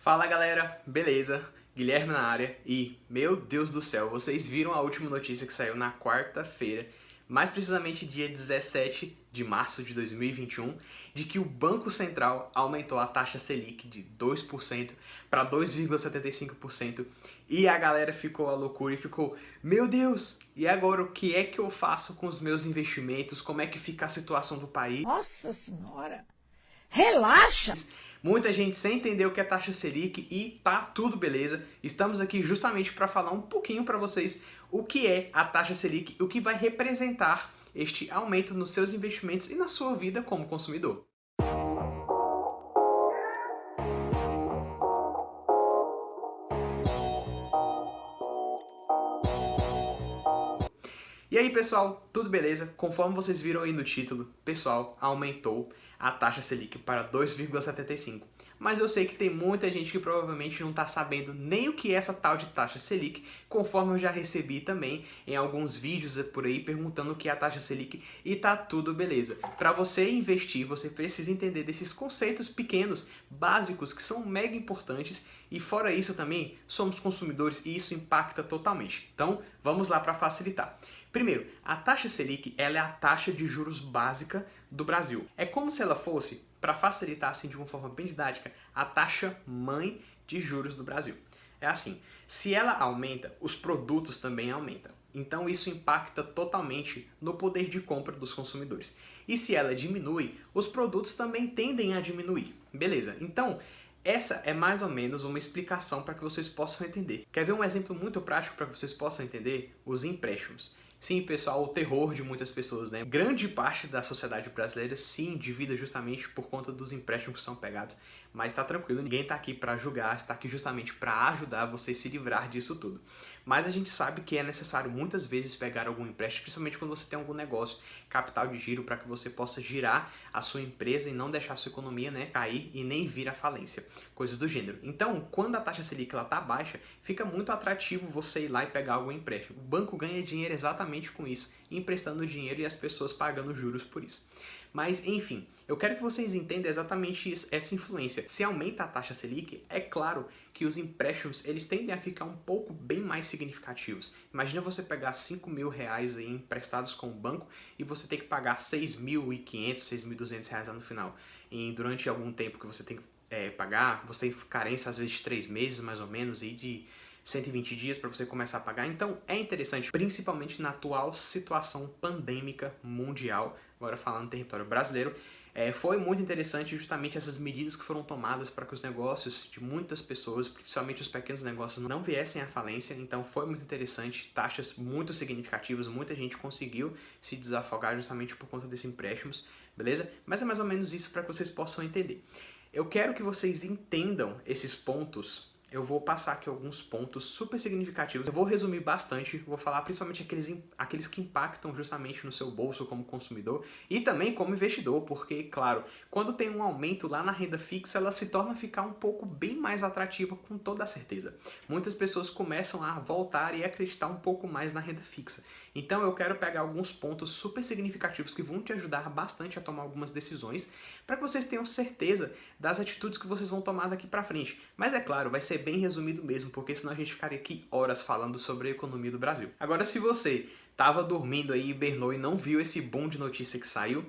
Fala galera, beleza? Guilherme na área e, meu Deus do céu, vocês viram a última notícia que saiu na quarta-feira, mais precisamente dia 17 de março de 2021, de que o Banco Central aumentou a taxa Selic de 2% para 2,75% e a galera ficou à loucura e ficou, meu Deus, e agora o que é que eu faço com os meus investimentos? Como é que fica a situação do país? Nossa Senhora, relaxa! Muita gente sem entender o que é taxa Selic e tá tudo beleza. Estamos aqui justamente para falar um pouquinho para vocês o que é a taxa Selic e o que vai representar este aumento nos seus investimentos e na sua vida como consumidor. E aí pessoal, tudo beleza? Conforme vocês viram aí no título, pessoal, aumentou a taxa Selic para 2,75. Mas eu sei que tem muita gente que provavelmente não está sabendo nem o que é essa tal de taxa Selic, conforme eu já recebi também em alguns vídeos por aí perguntando o que é a taxa Selic e tá tudo beleza. Para você investir, você precisa entender desses conceitos pequenos, básicos, que são mega importantes e fora isso também, somos consumidores e isso impacta totalmente. Então, vamos lá para facilitar. Primeiro, a taxa Selic ela é a taxa de juros básica do Brasil. É como se ela fosse, para facilitar assim de uma forma bem didática, a taxa mãe de juros do Brasil. É assim, se ela aumenta, os produtos também aumentam. Então isso impacta totalmente no poder de compra dos consumidores. E se ela diminui, os produtos também tendem a diminuir. Beleza, então essa é mais ou menos uma explicação para que vocês possam entender. Quer ver um exemplo muito prático para que vocês possam entender? Os empréstimos. Sim, pessoal, o terror de muitas pessoas, né? Grande parte da sociedade brasileira se endivida justamente por conta dos empréstimos que são pegados. Mas tá tranquilo, ninguém tá aqui para julgar, está aqui justamente para ajudar você a se livrar disso tudo. Mas a gente sabe que é necessário muitas vezes pegar algum empréstimo, principalmente quando você tem algum negócio, capital de giro, para que você possa girar a sua empresa e não deixar a sua economia, né, cair e nem vir à falência, coisas do gênero. Então, quando a taxa Selic ela tá baixa, fica muito atrativo você ir lá e pegar algum empréstimo. O banco ganha dinheiro exatamente com isso, emprestando dinheiro e as pessoas pagando juros por isso. Mas, enfim, eu quero que vocês entendam exatamente isso, essa influência. Se aumenta a taxa Selic, é claro que os empréstimos eles tendem a ficar um pouco bem mais significativos. Imagina você pegar 5 mil reais aí emprestados com o banco e você ter que pagar 6.500, 6.200 reais lá no final. E durante algum tempo que você tem que pagar, você tem carência às vezes de 3 meses mais ou menos e de 120 dias para você começar a pagar. Então é interessante, principalmente na atual situação pandêmica mundial, agora falando no território brasileiro, foi muito interessante justamente essas medidas que foram tomadas para que os negócios de muitas pessoas, principalmente os pequenos negócios, não viessem à falência. Então foi muito interessante, taxas muito significativas, muita gente conseguiu se desafogar justamente por conta desses empréstimos, beleza? Mas é mais ou menos isso para que vocês possam entender. Eu quero que vocês entendam esses pontos. Eu vou passar aqui alguns pontos super significativos. Eu vou resumir bastante, vou falar principalmente aqueles que impactam justamente no seu bolso como consumidor e também como investidor, porque, claro, quando tem um aumento lá na renda fixa, ela se torna a ficar um pouco bem mais atrativa com toda a certeza. Muitas pessoas começam a voltar e acreditar um pouco mais na renda fixa. Então eu quero pegar alguns pontos super significativos que vão te ajudar bastante a tomar algumas decisões para que vocês tenham certeza das atitudes que vocês vão tomar daqui para frente. Mas é claro, vai ser bem resumido mesmo, porque senão a gente ficaria aqui horas falando sobre a economia do Brasil. Agora, se você estava dormindo aí, hibernou e não viu esse boom de notícia que saiu,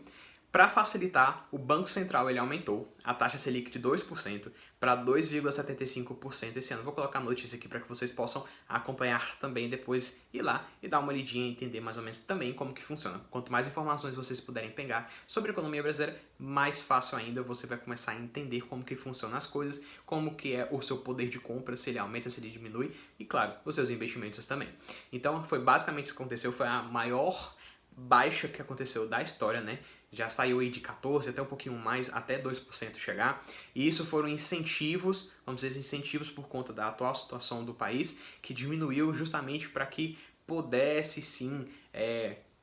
para facilitar, o Banco Central ele aumentou a taxa Selic de 2% para 2,75% esse ano. Vou colocar a notícia aqui para que vocês possam acompanhar também, depois ir lá e dar uma lidinha e entender mais ou menos também como que funciona. Quanto mais informações vocês puderem pegar sobre a economia brasileira, mais fácil ainda você vai começar a entender como que funcionam as coisas, como que é o seu poder de compra, se ele aumenta, se ele diminui e, claro, os seus investimentos também. Então, foi basicamente isso que aconteceu, foi a maior baixa que aconteceu da história, né? Já saiu aí de 14 até um pouquinho mais, até 2% chegar. E isso foram incentivos, vamos dizer, incentivos por conta da atual situação do país, que diminuiu justamente para que pudesse sim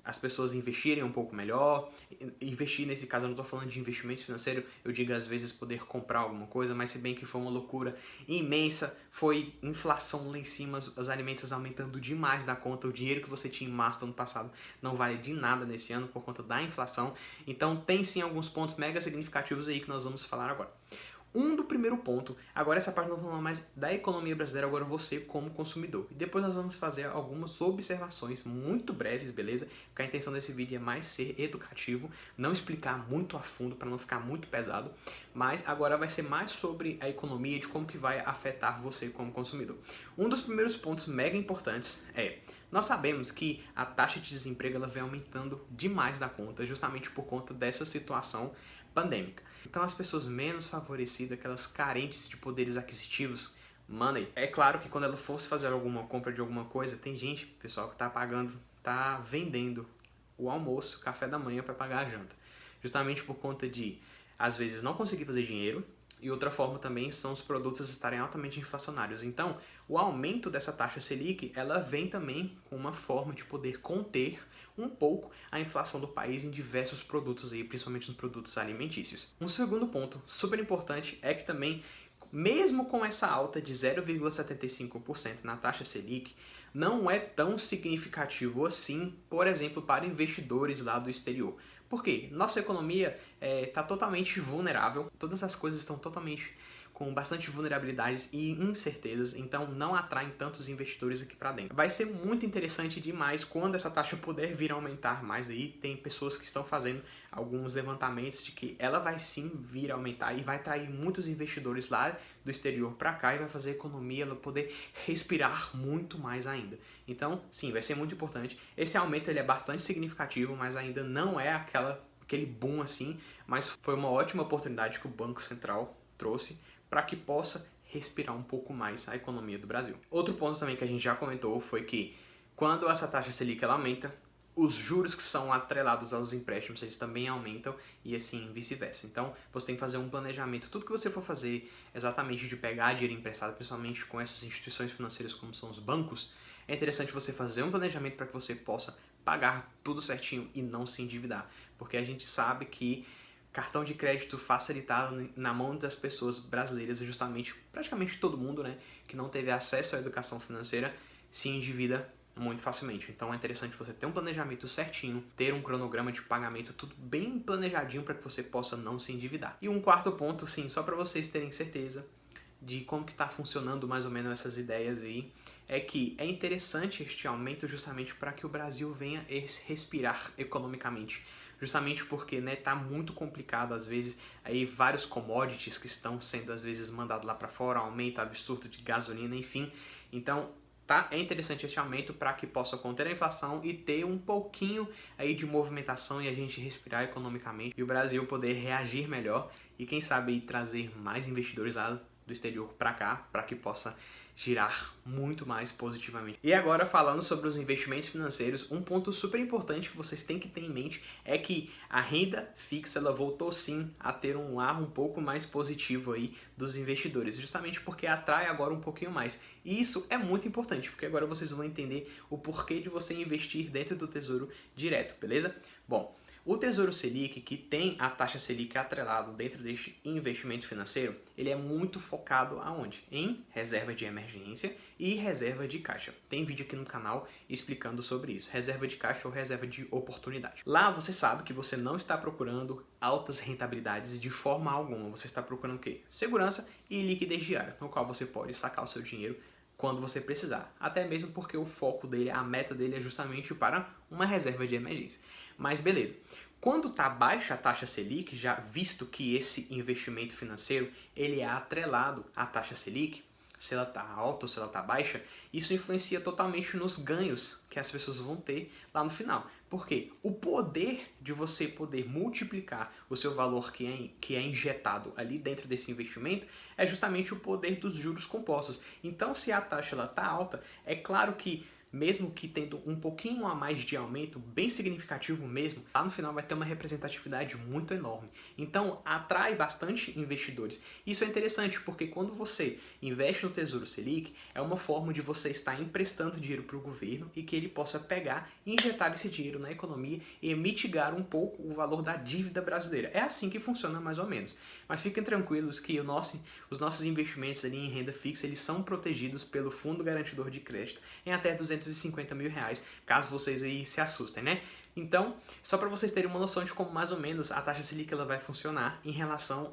as pessoas investirem um pouco melhor. Investir, nesse caso, eu não estou falando de investimento financeiro, eu digo às vezes poder comprar alguma coisa, mas se bem que foi uma loucura imensa, foi inflação lá em cima, os alimentos aumentando demais da conta, o dinheiro que você tinha em março do ano passado não vale de nada nesse ano por conta da inflação. Então tem sim alguns pontos mega significativos aí que nós vamos falar agora. Do primeiro ponto, agora essa parte nós vamos falar mais da economia brasileira, agora você como consumidor. E depois nós vamos fazer algumas observações muito breves, beleza? Porque a intenção desse vídeo é mais ser educativo, não explicar muito a fundo para não ficar muito pesado, mas agora vai ser mais sobre a economia e de como que vai afetar você como consumidor. Um dos primeiros pontos mega importantes é: nós sabemos que a taxa de desemprego ela vem aumentando demais da conta, justamente por conta dessa situação pandêmica. Então as pessoas menos favorecidas, aquelas carentes de poderes aquisitivos, money, é claro que quando ela fosse fazer alguma compra de alguma coisa, tem gente, pessoal, que tá vendendo o almoço, o café da manhã para pagar a janta. Justamente por conta de, às vezes, não conseguir fazer dinheiro, e outra forma também são os produtos estarem altamente inflacionários. Então, o aumento dessa taxa Selic, ela vem também com uma forma de poder conter um pouco a inflação do país em diversos produtos aí, principalmente nos produtos alimentícios. Um segundo ponto super importante é que também, mesmo com essa alta de 0,75% na taxa Selic, não é tão significativo assim, por exemplo, para investidores lá do exterior. Por quê? Nossa economia está totalmente vulnerável, todas as coisas estão totalmente com bastante vulnerabilidades e incertezas, então não atraem tantos investidores aqui para dentro. Vai ser muito interessante demais quando essa taxa puder vir a aumentar mais aí. Tem pessoas que estão fazendo alguns levantamentos de que ela vai sim vir a aumentar e vai atrair muitos investidores lá do exterior para cá e vai fazer a economia ela poder respirar muito mais ainda. Então, sim, vai ser muito importante. Esse aumento ele é bastante significativo, mas ainda não é aquele boom assim, mas foi uma ótima oportunidade que o Banco Central trouxe para que possa respirar um pouco mais a economia do Brasil. Outro ponto também que a gente já comentou foi que quando essa taxa Selic ela aumenta, os juros que são atrelados aos empréstimos eles também aumentam e assim vice-versa. Então você tem que fazer um planejamento. Tudo que você for fazer exatamente de pegar dinheiro emprestado, principalmente com essas instituições financeiras como são os bancos, é interessante você fazer um planejamento para que você possa pagar tudo certinho e não se endividar. Porque a gente sabe que cartão de crédito facilitado na mão das pessoas brasileiras é justamente praticamente todo mundo, né, que não teve acesso à educação financeira se endivida muito facilmente. Então é interessante você ter um planejamento certinho, ter um cronograma de pagamento tudo bem planejadinho para que você possa não se endividar. E um quarto ponto, sim, só para vocês terem certeza de como que está funcionando mais ou menos essas ideias aí, é que é interessante este aumento justamente para que o Brasil venha respirar economicamente. Justamente porque tá muito complicado às vezes, aí vários commodities que estão sendo às vezes mandados lá para fora, aumento absurdo de gasolina, enfim. Então é interessante esse aumento para que possa conter a inflação e ter um pouquinho aí de movimentação e a gente respirar economicamente e o Brasil poder reagir melhor e quem sabe aí trazer mais investidores lá do exterior para cá, para que possa girar muito mais positivamente. E agora falando sobre os investimentos financeiros, um ponto super importante que vocês têm que ter em mente é que a renda fixa ela voltou sim a ter um ar um pouco mais positivo aí dos investidores, justamente porque atrai agora um pouquinho mais. E isso é muito importante, porque agora vocês vão entender o porquê de você investir dentro do Tesouro Direto, beleza? Bom, o Tesouro Selic, que tem a taxa Selic atrelado dentro deste investimento financeiro, ele é muito focado aonde? Em reserva de emergência e reserva de caixa. Tem vídeo aqui no canal explicando sobre isso. Reserva de caixa ou reserva de oportunidade. Lá você sabe que você não está procurando altas rentabilidades de forma alguma. Você está procurando o quê? Segurança e liquidez diária, no qual você pode sacar o seu dinheiro quando você precisar. Até mesmo porque o foco dele, a meta dele é justamente para uma reserva de emergência. Mas beleza. Quando está baixa a taxa Selic, já visto que esse investimento financeiro ele é atrelado à taxa Selic, se ela está alta ou se ela está baixa, isso influencia totalmente nos ganhos que as pessoas vão ter lá no final. Porque o poder de você poder multiplicar o seu valor que é injetado ali dentro desse investimento é justamente o poder dos juros compostos. Então, se a taxa está alta, é claro que mesmo que tendo um pouquinho a mais de aumento, bem significativo mesmo, lá no final vai ter uma representatividade muito enorme. Então, atrai bastante investidores. Isso é interessante porque quando você investe no Tesouro Selic, é uma forma de você estar emprestando dinheiro para o governo e que ele possa pegar e injetar esse dinheiro na economia e mitigar um pouco o valor da dívida brasileira. É assim que funciona mais ou menos. Mas fiquem tranquilos que os nossos investimentos ali em renda fixa, eles são protegidos pelo Fundo Garantidor de Crédito em até R$250 mil, caso vocês aí se assustem, né? Então, só para vocês terem uma noção de como mais ou menos a taxa Selic ela vai funcionar em relação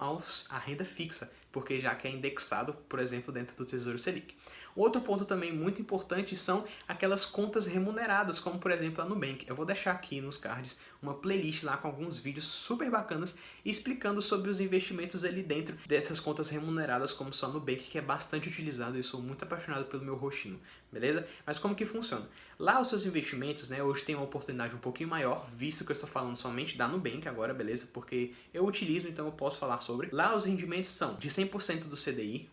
à renda fixa, porque já que é indexado, por exemplo, dentro do Tesouro Selic. Outro ponto também muito importante são aquelas contas remuneradas, como por exemplo a Nubank. Eu vou deixar aqui nos cards uma playlist lá com alguns vídeos super bacanas explicando sobre os investimentos ali dentro dessas contas remuneradas, como só a Nubank, que é bastante utilizado e eu sou muito apaixonado pelo meu roxinho, beleza? Mas como que funciona? Lá os seus investimentos, né, hoje tem uma oportunidade um pouquinho maior, visto que eu estou falando somente da Nubank agora, beleza? Porque eu utilizo, então eu posso falar sobre. Lá os rendimentos são de 100% do CDI,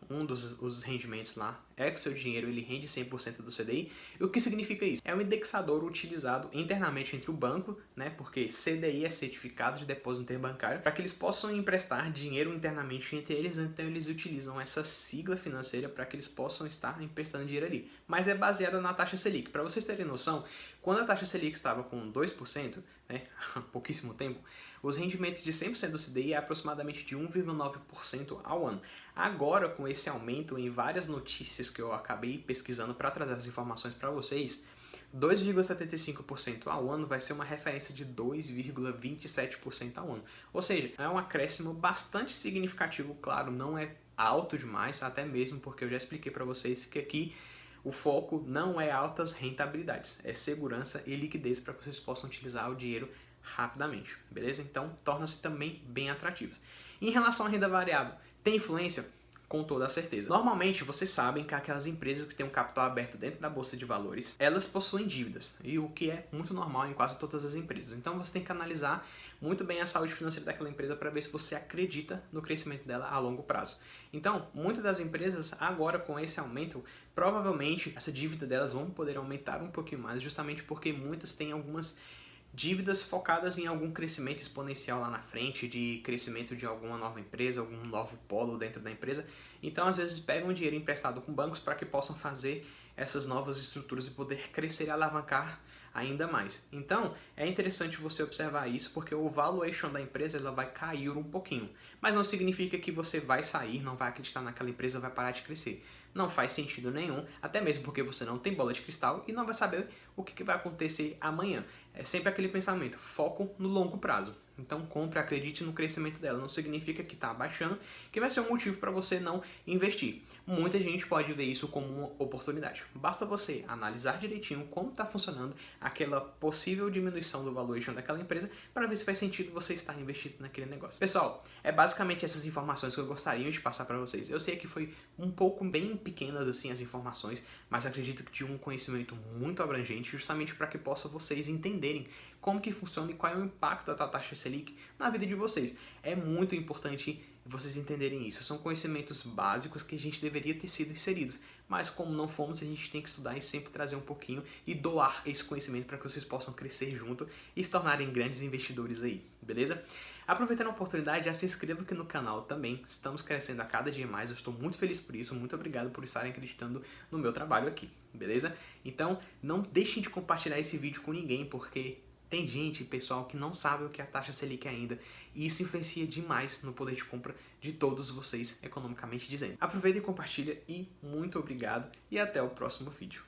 os rendimentos lá é que seu dinheiro ele rende 100% do CDI. E o que significa isso? É um indexador utilizado internamente entre o banco, né, porque CDI é Certificado de Depósito Interbancário, para que eles possam emprestar dinheiro internamente entre eles, então eles utilizam essa sigla financeira para que eles possam estar emprestando dinheiro ali. Mas é baseada na taxa Selic. Para vocês terem noção, quando a taxa Selic estava com 2%, né, há pouquíssimo tempo, os rendimentos de 100% do CDI é aproximadamente de 1,9% ao ano. Agora, com esse aumento em várias notícias que eu acabei pesquisando para trazer as informações para vocês, 2,75% ao ano vai ser uma referência de 2,27% ao ano. Ou seja, é um acréscimo bastante significativo, claro, não é alto demais, até mesmo porque eu já expliquei para vocês que aqui o foco não é altas rentabilidades, é segurança e liquidez para que vocês possam utilizar o dinheiro rapidamente, beleza? Então, torna-se também bem atrativos. Em relação à renda variável, tem influência? Com toda a certeza. Normalmente, vocês sabem que aquelas empresas que têm um capital aberto dentro da Bolsa de Valores, elas possuem dívidas, e o que é muito normal em quase todas as empresas. Então, você tem que analisar muito bem a saúde financeira daquela empresa para ver se você acredita no crescimento dela a longo prazo. Então, muitas das empresas, agora com esse aumento, provavelmente essa dívida delas vão poder aumentar um pouquinho mais, justamente porque muitas têm algumas dívidas focadas em algum crescimento exponencial lá na frente, de crescimento de alguma nova empresa, algum novo polo dentro da empresa. Então, às vezes, pegam dinheiro emprestado com bancos para que possam fazer essas novas estruturas e poder crescer e alavancar ainda mais. Então, é interessante você observar isso, porque o valuation da empresa ela vai cair um pouquinho. Mas não significa que você vai sair, não vai acreditar naquela empresa, vai parar de crescer. Não faz sentido nenhum, até mesmo porque você não tem bola de cristal e não vai saber o que vai acontecer amanhã. É sempre aquele pensamento, foco no longo prazo. Então compre, acredite no crescimento dela. Não significa que está abaixando, que vai ser um motivo para você não investir. Muita gente pode ver isso como uma oportunidade. Basta você analisar direitinho como está funcionando aquela possível diminuição do valuation daquela empresa para ver se faz sentido você estar investido naquele negócio. Pessoal, é basicamente essas informações que eu gostaria de passar para vocês. Eu sei que foi um pouco bem pequenas assim as informações, mas acredito que de um conhecimento muito abrangente, justamente para que possam vocês entenderem como que funciona e qual é o impacto da taxa Selic na vida de vocês. É muito importante vocês entenderem isso. São conhecimentos básicos que a gente deveria ter sido inseridos, mas como não fomos, a gente tem que estudar e sempre trazer um pouquinho e doar esse conhecimento para que vocês possam crescer junto e se tornarem grandes investidores aí, beleza? Aproveitando a oportunidade, já se inscreva aqui no canal também. Estamos crescendo a cada dia mais, eu estou muito feliz por isso, muito obrigado por estarem acreditando no meu trabalho aqui, beleza? Então, não deixem de compartilhar esse vídeo com ninguém, porque tem gente, pessoal, que não sabe o que é a taxa Selic ainda, e isso influencia demais no poder de compra de todos vocês, economicamente dizendo. Aproveita e compartilha, e muito obrigado, e até o próximo vídeo.